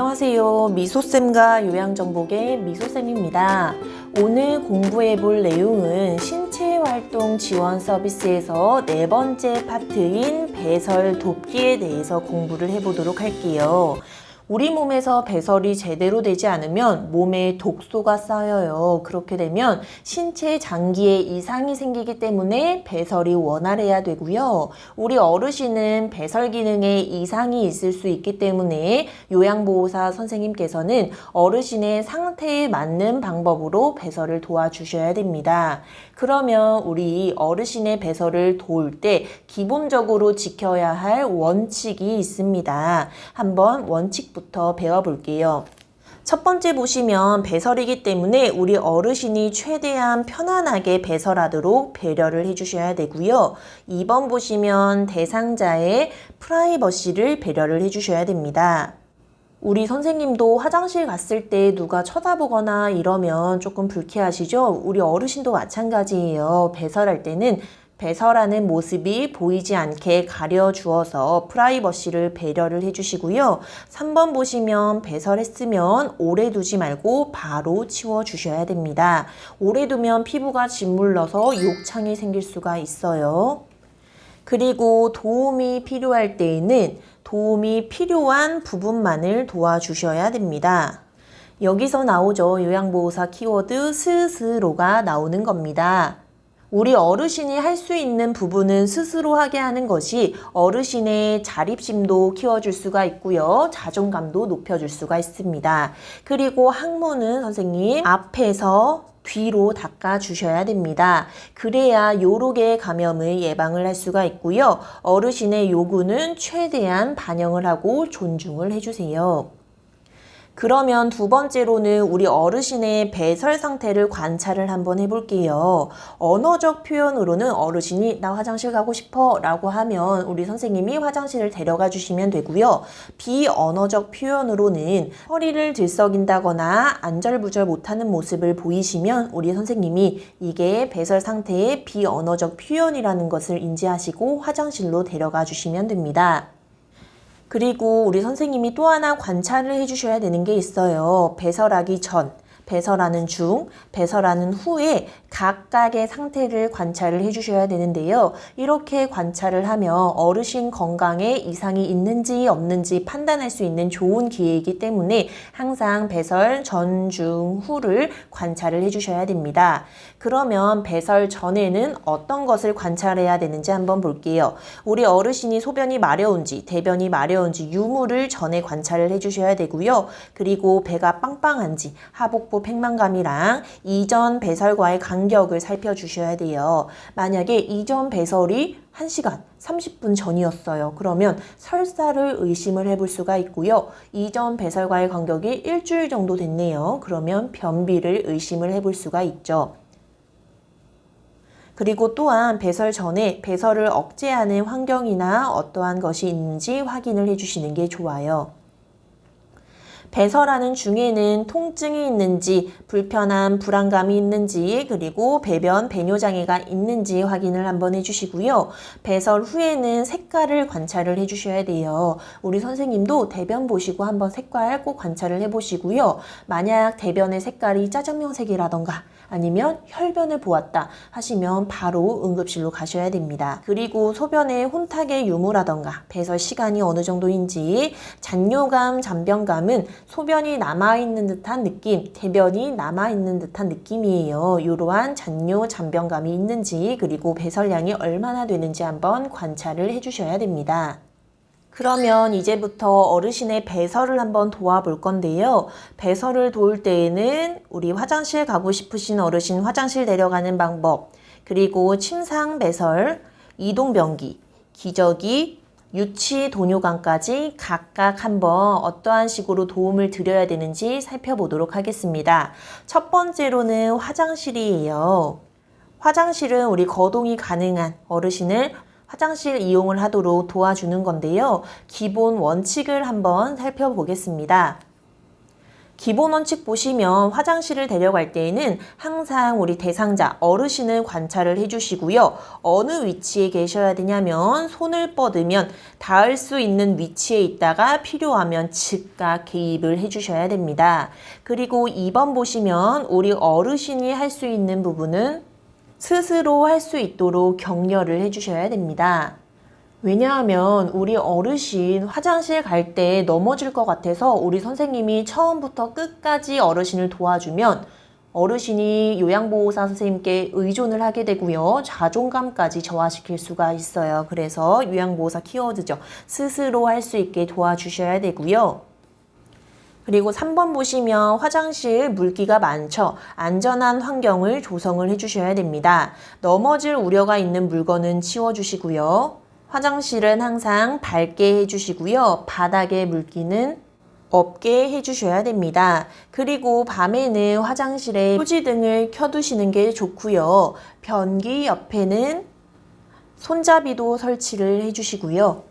안녕하세요. 미소쌤과 요양정복의 미소쌤입니다. 오늘 공부해볼 내용은 신체활동 지원 서비스에서 네 번째 파트인 배설 돕기에 대해서 공부를 해보도록 할게요. 우리 몸에서 배설이 제대로 되지 않으면 몸에 독소가 쌓여요. 그렇게 되면 신체 장기에 이상이 생기기 때문에 배설이 원활해야 되고요. 우리 어르신은 배설 기능에 이상이 있을 수 있기 때문에 요양보호사 선생님께서는 어르신의 상태에 맞는 방법으로 배설을 도와주셔야 됩니다. 그러면 우리 어르신의 배설을 도울 때 기본적으로 지켜야 할 원칙이 있습니다. 한번 원칙부터 배워볼게요. 첫 번째 보시면 배설이기 때문에 우리 어르신이 최대한 편안하게 배설하도록 배려를 해주셔야 되고요. 2번 보시면 대상자의 프라이버시를 배려를 해주셔야 됩니다. 우리 선생님도 화장실 갔을 때 누가 쳐다보거나 이러면 조금 불쾌하시죠? 우리 어르신도 마찬가지예요. 배설할 때는 배설하는 모습이 보이지 않게 가려주어서 프라이버시를 배려를 해주시고요. 3번 보시면 배설했으면 오래 두지 말고 바로 치워주셔야 됩니다. 오래 두면 피부가 짓물러서 욕창이 생길 수가 있어요. 그리고 도움이 필요할 때에는 도움이 필요한 부분만을 도와주셔야 됩니다. 여기서 나오죠. 요양보호사 키워드 스스로가 나오는 겁니다. 우리 어르신이 할 수 있는 부분은 스스로 하게 하는 것이 어르신의 자립심도 키워줄 수가 있고요. 자존감도 높여줄 수가 있습니다. 그리고 항문은 선생님 앞에서 뒤로 닦아주셔야 됩니다. 그래야 요로의 감염을 예방을 할 수가 있고요. 어르신의 요구는 최대한 반영을 하고 존중을 해주세요. 그러면 두 번째로는 우리 어르신의 배설 상태를 관찰을 한번 해볼게요. 언어적 표현으로는 어르신이 나 화장실 가고 싶어 라고 하면 우리 선생님이 화장실을 데려가 주시면 되고요. 비언어적 표현으로는 허리를 들썩인다거나 안절부절 못하는 모습을 보이시면 우리 선생님이 이게 배설 상태의 비언어적 표현이라는 것을 인지하시고 화장실로 데려가 주시면 됩니다. 그리고 우리 선생님이 또 하나 관찰을 해주셔야 되는 게 있어요. 배설하기 전, 배설하는 중, 배설하는 후에 각각의 상태를 관찰을 해주셔야 되는데요. 이렇게 관찰을 하면 어르신 건강에 이상이 있는지 없는지 판단할 수 있는 좋은 기회이기 때문에 항상 배설 전, 중, 후를 관찰을 해주셔야 됩니다. 그러면 배설 전에는 어떤 것을 관찰해야 되는지 한번 볼게요. 우리 어르신이 소변이 마려운지, 대변이 마려운지 유무를 전에 관찰을 해주셔야 되고요. 그리고 배가 빵빵한지, 하복부 팽만감이랑 이전 배설과의 간격을 살펴주셔야 돼요. 만약에 이전 배설이 1시간 30분 전이었어요. 그러면 설사를 의심을 해볼 수가 있고요. 이전 배설과의 간격이 일주일 정도 됐네요. 그러면 변비를 의심을 해볼 수가 있죠. 그리고 또한 배설 전에 배설을 억제하는 환경이나 어떠한 것이 있는지 확인을 해주시는 게 좋아요. 배설하는 중에는 통증이 있는지, 불편함, 불안감이 있는지, 그리고 배변, 배뇨장애가 있는지 확인을 한번 해주시고요. 배설 후에는 색깔을 관찰을 해주셔야 돼요. 우리 선생님도 대변 보시고 한번 색깔 꼭 관찰을 해보시고요. 만약 대변의 색깔이 짜장면색이라던가 아니면 혈변을 보았다 하시면 바로 응급실로 가셔야 됩니다. 그리고 소변에 혼탁의 유무라던가 배설 시간이 어느 정도인지, 잔뇨감, 잔변감은 소변이 남아있는 듯한 느낌, 대변이 남아있는 듯한 느낌이에요. 이러한 잔뇨, 잔변감이 있는지, 그리고 배설량이 얼마나 되는지 한번 관찰을 해주셔야 됩니다. 그러면 이제부터 어르신의 배설을 한번 도와볼 건데요. 배설을 도울 때에는 우리 화장실 가고 싶으신 어르신 화장실 데려가는 방법, 그리고 침상 배설, 이동변기, 기저귀, 유치 도뇨관까지 각각 한번 어떠한 식으로 도움을 드려야 되는지 살펴보도록 하겠습니다. 첫 번째로는 화장실이에요. 화장실은 우리 거동이 가능한 어르신을 화장실 이용을 하도록 도와주는 건데요. 기본 원칙을 한번 살펴보겠습니다. 기본 원칙 보시면 화장실을 데려갈 때에는 항상 우리 대상자 어르신을 관찰을 해주시고요. 어느 위치에 계셔야 되냐면 손을 뻗으면 닿을 수 있는 위치에 있다가 필요하면 즉각 개입을 해주셔야 됩니다. 그리고 2번 보시면 우리 어르신이 할 수 있는 부분은 스스로 할 수 있도록 격려를 해주셔야 됩니다. 왜냐하면 우리 어르신 화장실 갈 때 넘어질 것 같아서 우리 선생님이 처음부터 끝까지 어르신을 도와주면 어르신이 요양보호사 선생님께 의존을 하게 되고요. 자존감까지 저하시킬 수가 있어요. 그래서 요양보호사 키워드죠. 스스로 할 수 있게 도와주셔야 되고요. 그리고 3번 보시면 화장실 물기가 많죠. 안전한 환경을 조성을 해주셔야 됩니다. 넘어질 우려가 있는 물건은 치워주시고요. 화장실은 항상 밝게 해주시고요. 바닥에 물기는 없게 해주셔야 됩니다. 그리고 밤에는 화장실에 휴지등을 켜두시는 게 좋고요. 변기 옆에는 손잡이도 설치를 해주시고요.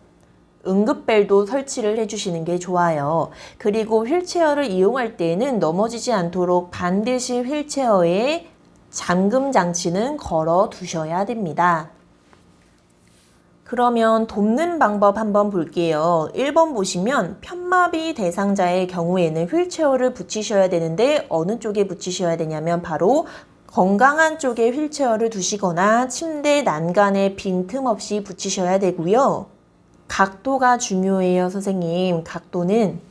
응급벨도 설치를 해주시는 게 좋아요. 그리고 휠체어를 이용할 때에는 넘어지지 않도록 반드시 휠체어에 잠금 장치는 걸어 두셔야 됩니다. 그러면 돕는 방법 한번 볼게요. 1번 보시면 편마비 대상자의 경우에는 휠체어를 붙이셔야 되는데 어느 쪽에 붙이셔야 되냐면 바로 건강한 쪽에 휠체어를 두시거나 침대 난간에 빈틈없이 붙이셔야 되고요. 각도가 중요해요, 선생님. 각도는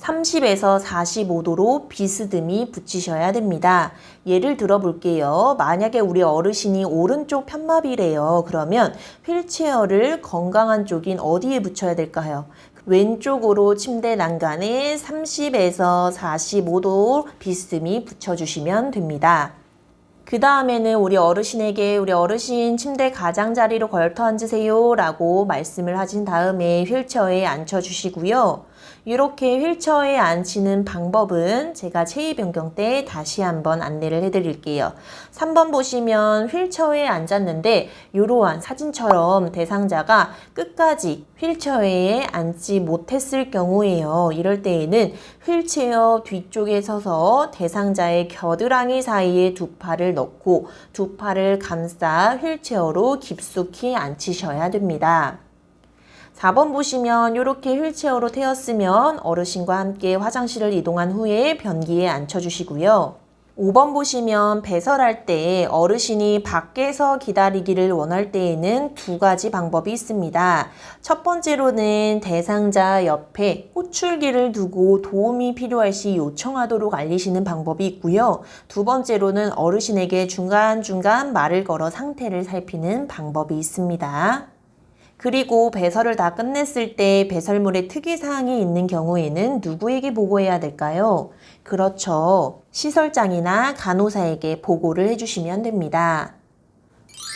30에서 45도로 비스듬히 붙이셔야 됩니다. 예를 들어 볼게요. 만약에 우리 어르신이 오른쪽 편마비래요. 그러면 휠체어를 건강한 쪽인 어디에 붙여야 될까요? 왼쪽으로 침대 난간에 30에서 45도 비스듬히 붙여주시면 됩니다. 그 다음에는 우리 어르신에게 우리 어르신 침대 가장자리로 걸터 앉으세요 라고 말씀을 하신 다음에 휠체어에 앉혀주시고요. 이렇게 휠체어에 앉히는 방법은 제가 체위 변경 때 다시 한번 안내를 해드릴게요. 3번 보시면 휠체어에 앉았는데 이러한 사진처럼 대상자가 끝까지 휠체어에 앉지 못했을 경우에요. 이럴 때에는 휠체어 뒤쪽에 서서 대상자의 겨드랑이 사이에 두 팔을 넣고 두 팔을 감싸 휠체어로 깊숙이 앉히셔야 됩니다. 4번 보시면 이렇게 휠체어로 태웠으면 어르신과 함께 화장실을 이동한 후에 변기에 앉혀주시고요. 5번 보시면 배설할 때 어르신이 밖에서 기다리기를 원할 때에는 두 가지 방법이 있습니다. 첫 번째로는 대상자 옆에 호출기를 두고 도움이 필요할 시 요청하도록 알리시는 방법이 있고요. 두 번째로는 어르신에게 중간중간 말을 걸어 상태를 살피는 방법이 있습니다. 그리고 배설을 다 끝냈을 때 배설물에 특이사항이 있는 경우에는 누구에게 보고해야 될까요? 그렇죠. 시설장이나 간호사에게 보고를 해주시면 됩니다.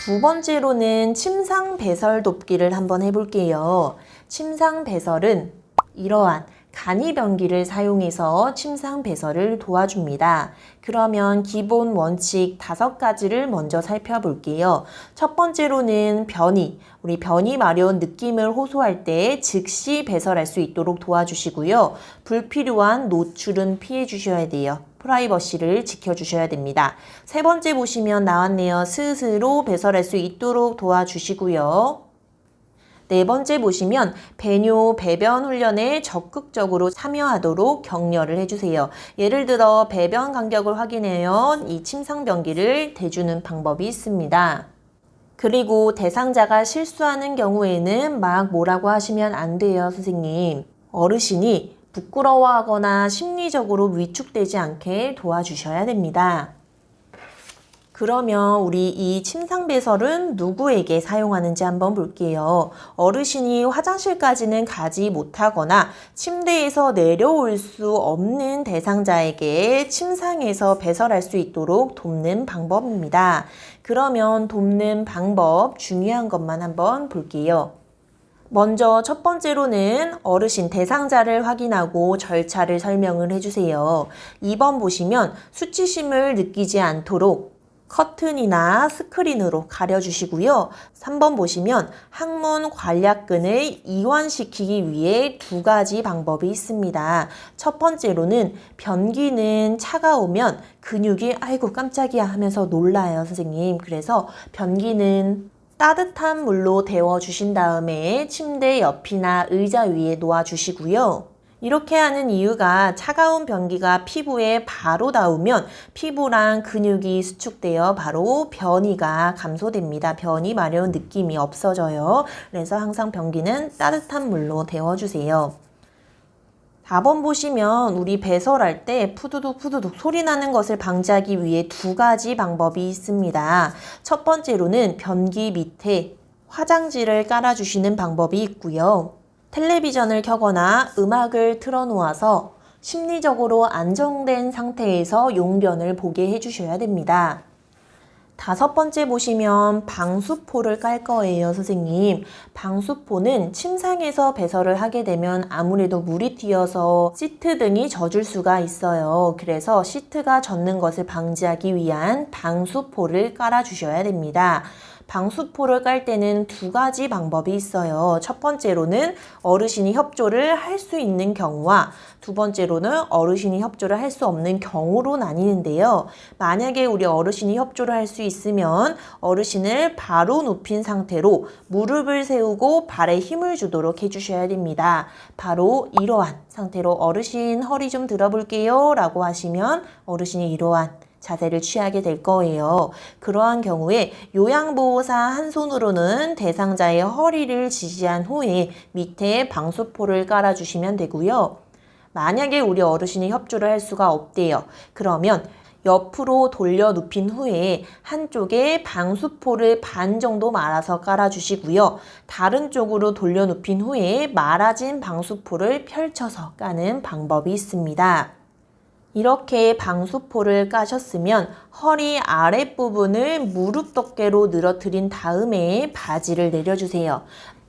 두 번째로는 침상 배설 돕기를 한번 해볼게요. 침상 배설은 이러한 간이변기를 사용해서 침상 배설을 도와줍니다. 그러면 기본 원칙 5가지를 먼저 살펴볼게요. 첫 번째로는 변이, 우리 변이 마려운 느낌을 호소할 때 즉시 배설할 수 있도록 도와주시고요. 불필요한 노출은 피해 주셔야 돼요. 프라이버시를 지켜주셔야 됩니다. 세 번째 보시면 나왔네요. 스스로 배설할 수 있도록 도와주시고요. 네 번째 보시면 배뇨, 배변 훈련에 적극적으로 참여하도록 격려를 해주세요. 예를 들어 배변 간격을 확인하여 이 침상변기를 대주는 방법이 있습니다. 그리고 대상자가 실수하는 경우에는 막 뭐라고 하시면 안 돼요, 선생님. 어르신이 부끄러워하거나 심리적으로 위축되지 않게 도와주셔야 됩니다. 그러면 우리 이 침상 배설은 누구에게 사용하는지 한번 볼게요. 어르신이 화장실까지는 가지 못하거나 침대에서 내려올 수 없는 대상자에게 침상에서 배설할 수 있도록 돕는 방법입니다. 그러면 돕는 방법 중요한 것만 한번 볼게요. 먼저 첫 번째로는 어르신 대상자를 확인하고 절차를 설명을 해주세요. 2번 보시면 수치심을 느끼지 않도록 커튼이나 스크린으로 가려주시고요. 3번 보시면 항문 관략근을 이완시키기 위해 두 가지 방법이 있습니다. 첫 번째로는 변기는 차가우면 근육이 아이고 깜짝이야 하면서 놀라요, 선생님. 그래서 변기는 따뜻한 물로 데워주신 다음에 침대 옆이나 의자 위에 놓아주시고요. 이렇게 하는 이유가 차가운 변기가 피부에 바로 닿으면 피부랑 근육이 수축되어 바로 변이가 감소됩니다. 변이 마려운 느낌이 없어져요. 그래서 항상 변기는 따뜻한 물로 데워주세요. 4번 보시면 우리 배설할 때 푸두둑 푸두둑 소리 나는 것을 방지하기 위해 두 가지 방법이 있습니다. 첫 번째로는 변기 밑에 화장지를 깔아주시는 방법이 있고요. 텔레비전을 켜거나 음악을 틀어놓아서 심리적으로 안정된 상태에서 용변을 보게 해주셔야 됩니다. 5번째 보시면 방수포를 깔 거예요, 선생님. 방수포는 침상에서 배설을 하게 되면 아무래도 물이 튀어서 시트 등이 젖을 수가 있어요. 그래서 시트가 젖는 것을 방지하기 위한 방수포를 깔아 주셔야 됩니다. 방수포를 깔 때는 두 가지 방법이 있어요. 첫 번째로는 어르신이 협조를 할 수 있는 경우와 두 번째로는 어르신이 협조를 할 수 없는 경우로 나뉘는데요. 만약에 우리 어르신이 협조를 할 수 있으면 어르신을 바로 눕힌 상태로 무릎을 세우고 발에 힘을 주도록 해주셔야 됩니다. 바로 이러한 상태로 어르신 허리 좀 들어볼게요 라고 하시면 어르신이 이러한 자세를 취하게 될 거예요. 그러한 경우에 요양보호사 한 손으로는 대상자의 허리를 지지한 후에 밑에 방수포를 깔아주시면 되고요. 만약에 우리 어르신이 협조를 할 수가 없대요. 그러면 옆으로 돌려 눕힌 후에 한쪽에 방수포를 반 정도 말아서 깔아주시고요. 다른 쪽으로 돌려 눕힌 후에 말아진 방수포를 펼쳐서 까는 방법이 있습니다. 이렇게 방수포를 까셨으면 허리 아랫부분을 무릎 덮개로 늘어뜨린 다음에 바지를 내려주세요.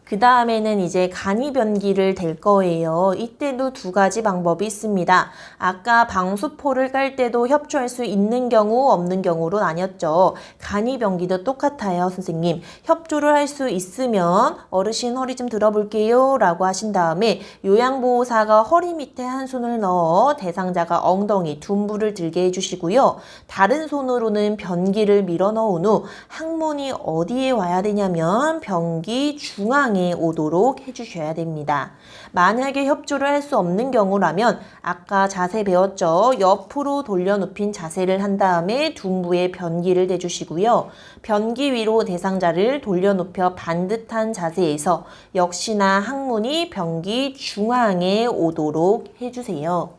그 다음에는 이제 간이변기를 댈 거예요. 이때도 두 가지 방법이 있습니다. 아까 방수포를 깔 때도 협조할 수 있는 경우 없는 경우로 나뉘었죠. 간이변기도 똑같아요, 선생님. 협조를 할 수 있으면 어르신 허리 좀 들어볼게요 라고 하신 다음에 요양보호사가 허리 밑에 한 손을 넣어 대상자가 엉덩이, 둔부를 들게 해주시고요. 다른 손으로는 변기를 밀어 넣은 후 항문이 어디에 와야 되냐면 변기 중앙에 오도록 해주셔야 됩니다. 만약에 협조를 할 수 없는 경우라면 아까 자세 배웠죠? 옆으로 돌려 눕힌 자세를 한 다음에 둔부에 변기를 대주시고요. 변기 위로 대상자를 돌려 눕혀 반듯한 자세에서 역시나 항문이 변기 중앙에 오도록 해주세요.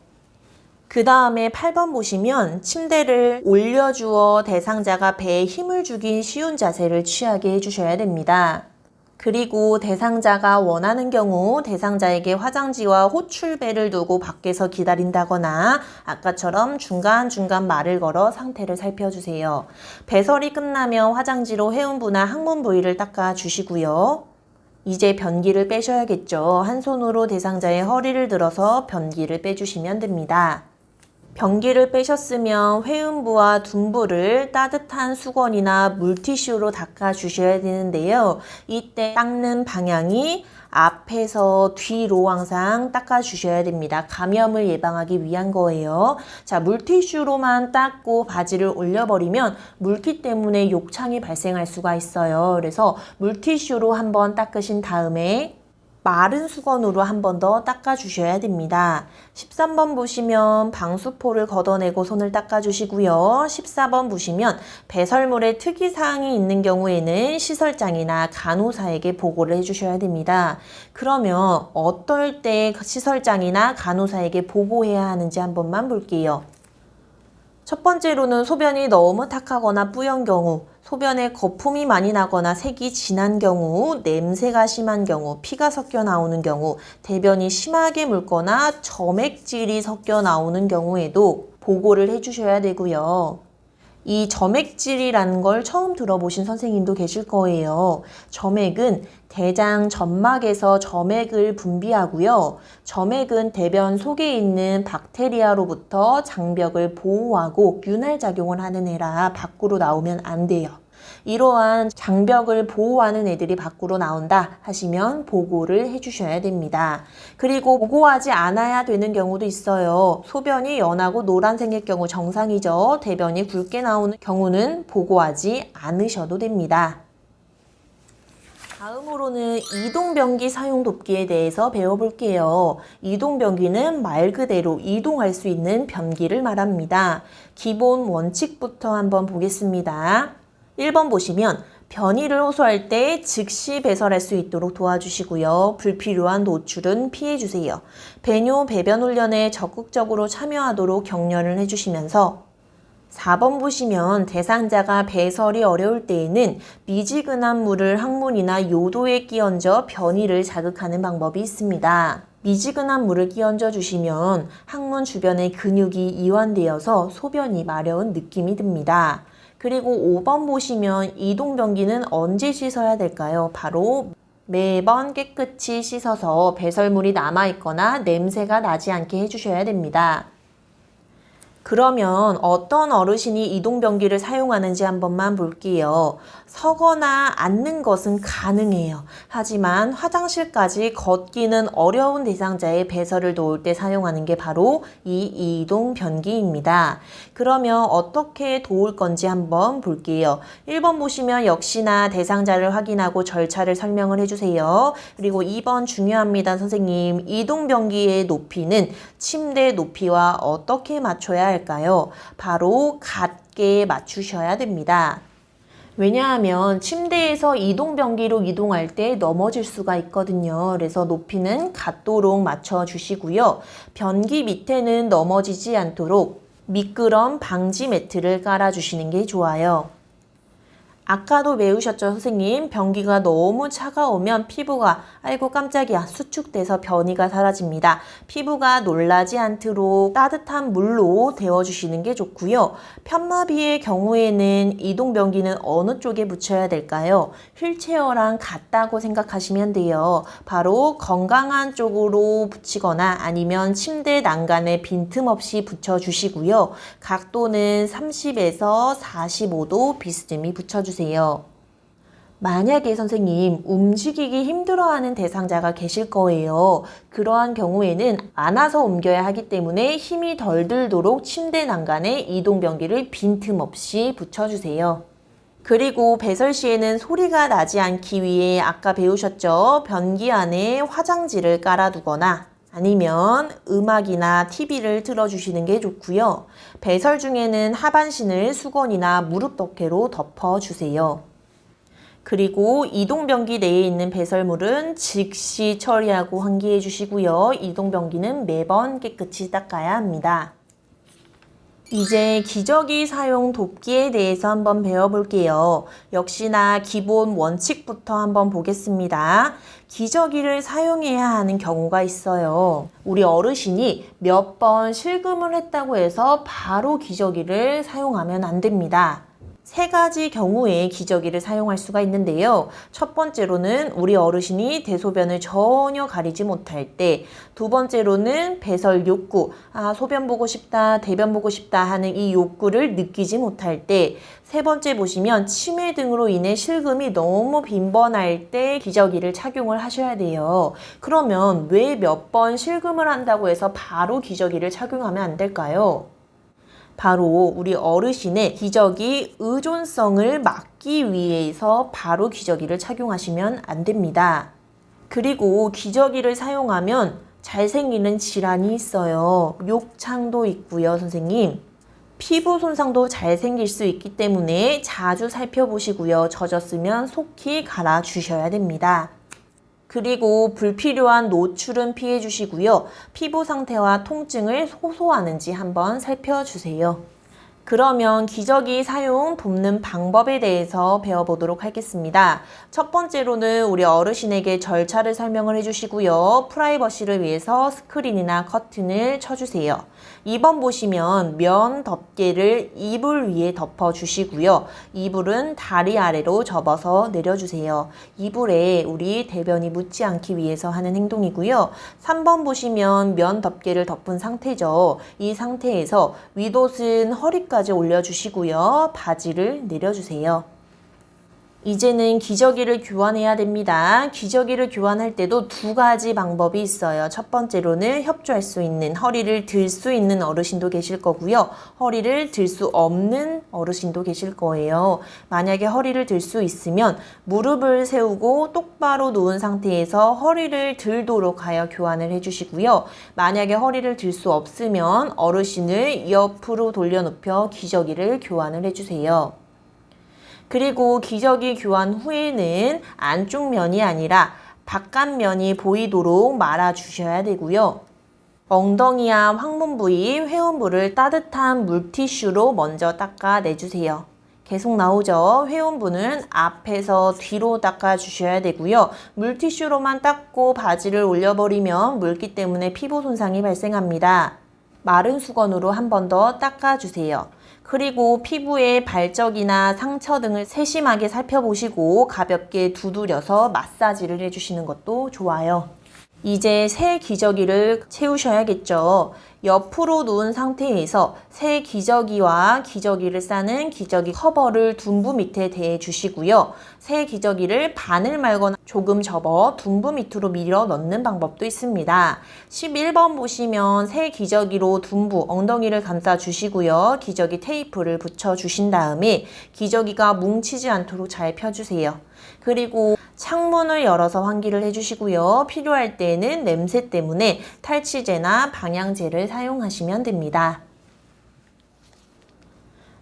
그 다음에 8번 보시면 침대를 올려주어 대상자가 배에 힘을 주기 쉬운 자세를 취하게 해주셔야 됩니다. 그리고 대상자가 원하는 경우 대상자에게 화장지와 호출배를 두고 밖에서 기다린다거나 아까처럼 중간중간 말을 걸어 상태를 살펴주세요. 배설이 끝나면 화장지로 회음부나 항문 부위를 닦아주시고요. 이제 변기를 빼셔야겠죠. 한 손으로 대상자의 허리를 들어서 변기를 빼주시면 됩니다. 변기를 빼셨으면 회음부와 둔부를 따뜻한 수건이나 물티슈로 닦아주셔야 되는데요. 이때 닦는 방향이 앞에서 뒤로 항상 닦아주셔야 됩니다. 감염을 예방하기 위한 거예요. 자, 물티슈로만 닦고 바지를 올려버리면 물기 때문에 욕창이 발생할 수가 있어요. 그래서 물티슈로 한번 닦으신 다음에 마른 수건으로 한 번 더 닦아주셔야 됩니다. 13번 보시면 방수포를 걷어내고 손을 닦아주시고요. 14번 보시면 배설물에 특이사항이 있는 경우에는 시설장이나 간호사에게 보고를 해주셔야 됩니다. 그러면 어떨 때 시설장이나 간호사에게 보고해야 하는지 한 번만 볼게요. 첫 번째로는 소변이 너무 탁하거나 뿌연 경우, 소변에 거품이 많이 나거나 색이 진한 경우, 냄새가 심한 경우, 피가 섞여 나오는 경우, 대변이 심하게 묽거나 점액질이 섞여 나오는 경우에도 보고를 해주셔야 되고요. 이 점액질이라는 걸 처음 들어보신 선생님도 계실 거예요. 점액은 대장 점막에서 점액을 분비하고요. 점액은 대변 속에 있는 박테리아로부터 장벽을 보호하고 윤활작용을 하는 애라 밖으로 나오면 안 돼요. 이러한 장벽을 보호하는 애들이 밖으로 나온다 하시면 보고를 해주셔야 됩니다. 그리고 보고하지 않아야 되는 경우도 있어요. 소변이 연하고 노란색일 경우 정상이죠. 대변이 굵게 나오는 경우는 보고하지 않으셔도 됩니다. 다음으로는 이동변기 사용 돕기에 대해서 배워볼게요. 이동변기는 말 그대로 이동할 수 있는 변기를 말합니다. 기본 원칙부터 한번 보겠습니다. 1번 보시면 변이를 호소할 때 즉시 배설할 수 있도록 도와주시고요. 불필요한 노출은 피해주세요. 배뇨, 배변 훈련에 적극적으로 참여하도록 격려를 해주시면서 4번 보시면 대상자가 배설이 어려울 때에는 미지근한 물을 항문이나 요도에 끼얹어 변이를 자극하는 방법이 있습니다. 미지근한 물을 끼얹어 주시면 항문 주변의 근육이 이완되어서 소변이 마려운 느낌이 듭니다. 그리고 5번 보시면 이동변기는 언제 씻어야 될까요? 바로 매번 깨끗이 씻어서 배설물이 남아있거나 냄새가 나지 않게 해주셔야 됩니다. 그러면 어떤 어르신이 이동변기를 사용하는지 한 번만 볼게요. 서거나 앉는 것은 가능해요. 하지만 화장실까지 걷기는 어려운 대상자의 배설을 도울 때 사용하는 게 바로 이 이동변기입니다. 그러면 어떻게 도울 건지 한번 볼게요. 1번 보시면 역시나 대상자를 확인하고 절차를 설명을 해주세요. 그리고 2번 중요합니다, 선생님. 이동변기의 높이는 침대 높이와 어떻게 맞춰야 할까요? 바로 같게 맞추셔야 됩니다. 왜냐하면 침대에서 이동변기로 이동할 때 넘어질 수가 있거든요. 그래서 높이는 같도록 맞춰주시고요. 변기 밑에는 넘어지지 않도록 미끄럼 방지 매트를 깔아주시는 게 좋아요. 아까도 배우셨죠, 선생님? 변기가 너무 차가우면 피부가 아이고 깜짝이야 수축돼서 변이가 사라집니다. 피부가 놀라지 않도록 따뜻한 물로 데워주시는 게 좋고요. 편마비의 경우에는 이동변기는 어느 쪽에 붙여야 될까요? 휠체어랑 같다고 생각하시면 돼요. 바로 건강한 쪽으로 붙이거나 아니면 침대 난간에 빈틈없이 붙여주시고요. 각도는 30에서 45도 비스듬히 붙여주세요. 만약에 선생님 움직이기 힘들어하는 대상자가 계실 거예요. 그러한 경우에는 안아서 옮겨야 하기 때문에 힘이 덜 들도록 침대 난간에 이동변기를 빈틈없이 붙여주세요. 그리고 배설 시에는 소리가 나지 않기 위해 아까 배우셨죠? 변기 안에 화장지를 깔아두거나 아니면 음악이나 TV를 틀어주시는 게 좋고요. 배설 중에는 하반신을 수건이나 무릎 덮개로 덮어주세요. 그리고 이동변기 내에 있는 배설물은 즉시 처리하고 환기해 주시고요. 이동변기는 매번 깨끗이 닦아야 합니다. 이제 기저귀 사용 돕기에 대해서 한번 배워볼게요. 역시나 기본 원칙부터 한번 보겠습니다. 기저귀를 사용해야 하는 경우가 있어요. 우리 어르신이 몇 번 실금을 했다고 해서 바로 기저귀를 사용하면 안 됩니다. 세 가지 경우에 기저귀를 사용할 수가 있는데요. 첫 번째로는 우리 어르신이 대소변을 전혀 가리지 못할 때, 두 번째로는 배설 욕구, 소변 보고 싶다, 대변 보고 싶다 하는 이 욕구를 느끼지 못할 때, 세 번째 보시면 치매 등으로 인해 실금이 너무 빈번할 때 기저귀를 착용을 하셔야 돼요. 그러면 왜 몇 번 실금을 한다고 해서 바로 기저귀를 착용하면 안 될까요? 바로 우리 어르신의 기저귀 의존성을 막기 위해서 바로 기저귀를 착용하시면 안 됩니다. 그리고 기저귀를 사용하면 잘 생기는 질환이 있어요. 욕창도 있고요, 선생님. 피부 손상도 잘 생길 수 있기 때문에 자주 살펴보시고요. 젖었으면 속히 갈아주셔야 됩니다. 그리고 불필요한 노출은 피해 주시고요. 피부 상태와 통증을 호소하는지 한번 살펴주세요. 그러면 기저귀 사용 돕는 방법에 대해서 배워보도록 하겠습니다. 첫 번째로는 우리 어르신에게 절차를 설명을 해주시고요. 프라이버시를 위해서 스크린이나 커튼을 쳐주세요. 2번 보시면 면 덮개를 이불 위에 덮어주시고요. 이불은 다리 아래로 접어서 내려주세요. 이불에 우리 대변이 묻지 않기 위해서 하는 행동이고요. 3번 보시면 면 덮개를 덮은 상태죠. 이 상태에서 윗옷은 허리까지 올려주시고요. 바지를 내려주세요. 이제는 기저귀를 교환해야 됩니다. 기저귀를 교환할 때도 두 가지 방법이 있어요. 첫 번째로는 협조할 수 있는, 허리를 들 수 있는 어르신도 계실 거고요. 허리를 들 수 없는 어르신도 계실 거예요. 만약에 허리를 들 수 있으면 무릎을 세우고 똑바로 누운 상태에서 허리를 들도록 하여 교환을 해주시고요. 만약에 허리를 들 수 없으면 어르신을 옆으로 돌려눕혀 기저귀를 교환을 해주세요. 그리고 기저귀 교환 후에는 안쪽 면이 아니라 바깥면이 보이도록 말아주셔야 되고요. 엉덩이와 황문 부위, 회원부를 따뜻한 물티슈로 먼저 닦아내주세요. 계속 나오죠? 회원부는 앞에서 뒤로 닦아주셔야 되고요. 물티슈로만 닦고 바지를 올려버리면 물기 때문에 피부 손상이 발생합니다. 마른 수건으로 한 번 더 닦아주세요. 그리고 피부의 발적이나 상처 등을 세심하게 살펴보시고 가볍게 두드려서 마사지를 해주시는 것도 좋아요. 이제 새 기저귀를 채우셔야겠죠. 옆으로 누운 상태에서 새 기저귀와 기저귀를 싸는 기저귀 커버를 둔부 밑에 대주시고요. 새 기저귀를 반을 말거나 조금 접어 둔부 밑으로 밀어 넣는 방법도 있습니다. 11번 보시면 새 기저귀로 둔부, 엉덩이를 감싸 주시고요. 기저귀 테이프를 붙여 주신 다음에 기저귀가 뭉치지 않도록 잘 펴주세요. 그리고 창문을 열어서 환기를 해주시고요. 필요할 때는 냄새 때문에 탈취제나 방향제를 사용하시면 됩니다.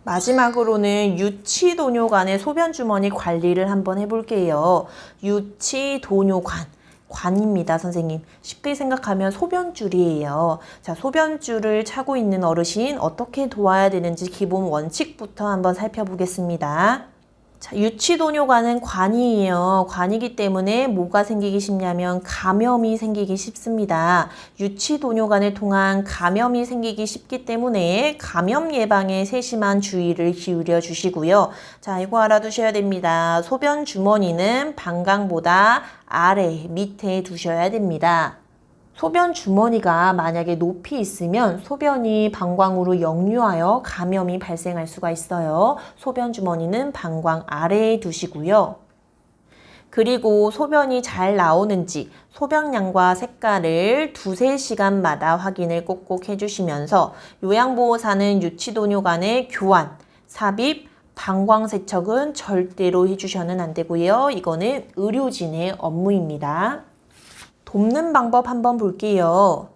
마지막으로는 유치도뇨관의 소변주머니 관리를 한번 해볼게요. 유치도뇨관. 관입니다, 선생님. 쉽게 생각하면 소변줄이에요. 자, 소변줄을 차고 있는 어르신 어떻게 도와야 되는지 기본 원칙부터 한번 살펴보겠습니다. 자, 유치도뇨관은 관이에요. 관이기 때문에 뭐가 생기기 쉽냐면 감염이 생기기 쉽습니다. 유치도뇨관을 통한 감염이 생기기 쉽기 때문에 감염 예방에 세심한 주의를 기울여 주시고요. 자, 이거 알아두셔야 됩니다. 소변 주머니는 방광보다 아래, 밑에 두셔야 됩니다. 소변 주머니가 만약에 높이 있으면 소변이 방광으로 역류하여 감염이 발생할 수가 있어요. 소변 주머니는 방광 아래에 두시고요. 그리고 소변이 잘 나오는지 소변량과 색깔을 2~3시간마다 확인을 꼭꼭 해주시면서 요양보호사는 유치도뇨관의 교환, 삽입, 방광세척은 절대로 해주셔는 안 되고요. 이거는 의료진의 업무입니다. 돕는 방법 한번 볼게요.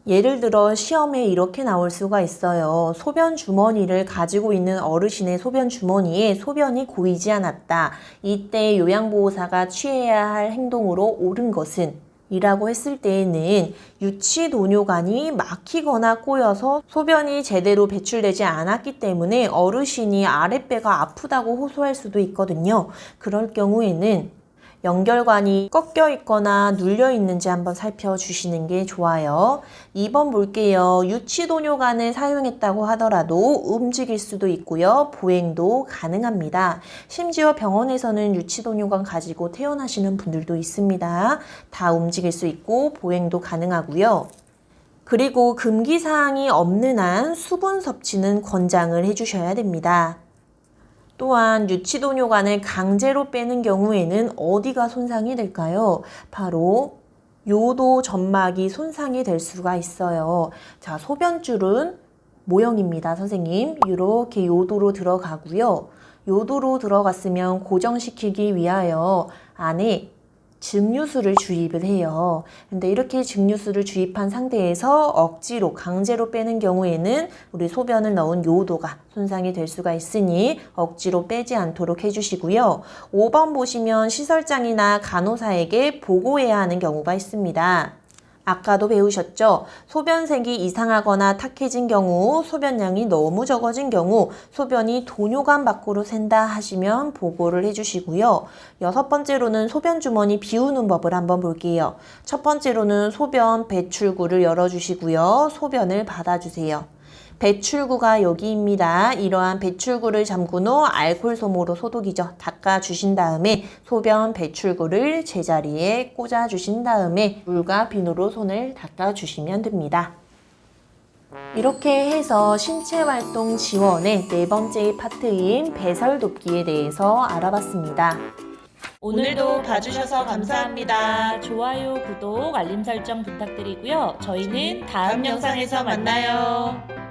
예를 들어 시험에 이렇게 나올 수가 있어요. 소변 주머니를 가지고 있는 어르신의 소변 주머니에 소변이 고이지 않았다. 이때 요양보호사가 취해야 할 행동으로 옳은 것은? 이라고 했을 때에는 유치도뇨관이 막히거나 꼬여서 소변이 제대로 배출되지 않았기 때문에 어르신이 아랫배가 아프다고 호소할 수도 있거든요. 그럴 경우에는 연결관이 꺾여 있거나 눌려 있는지 한번 살펴주시는 게 좋아요. 2번 볼게요. 유치도뇨관을 사용했다고 하더라도 움직일 수도 있고요. 보행도 가능합니다. 심지어 병원에서는 유치도뇨관 가지고 퇴원하시는 분들도 있습니다. 다 움직일 수 있고 보행도 가능하고요. 그리고 금기사항이 없는 한 수분 섭취는 권장을 해주셔야 됩니다. 또한 유치도뇨관을 강제로 빼는 경우에는 어디가 손상이 될까요? 바로 요도 점막이 손상이 될 수가 있어요. 자, 소변줄은 모형입니다, 선생님. 이렇게 요도로 들어가고요. 요도로 들어갔으면 고정시키기 위하여 안에 증류수를 주입을 해요. 근데 이렇게 증류수를 주입한 상태에서 억지로 강제로 빼는 경우에는 우리 소변을 넣은 요도가 손상이 될 수가 있으니 억지로 빼지 않도록 해주시고요. 5번 보시면 시설장이나 간호사에게 보고해야 하는 경우가 있습니다. 아까도 배우셨죠? 소변색이 이상하거나 탁해진 경우, 소변량이 너무 적어진 경우, 소변이 도뇨관 밖으로 샌다 하시면 보고를 해주시고요. 6번째로는 소변 주머니 비우는 법을 한번 볼게요. 첫 번째로는 소변 배출구를 열어주시고요. 소변을 받아주세요. 배출구가 여기입니다. 이러한 배출구를 잠근 후 알코올 솜으로 소독이죠. 닦아주신 다음에 소변 배출구를 제자리에 꽂아주신 다음에 물과 비누로 손을 닦아주시면 됩니다. 이렇게 해서 신체활동 지원의 4번째 파트인 배설 돕기에 대해서 알아봤습니다. 오늘도 봐주셔서 감사합니다. 좋아요, 구독, 알림 설정 부탁드리고요. 저희는 다음 영상에서 만나요.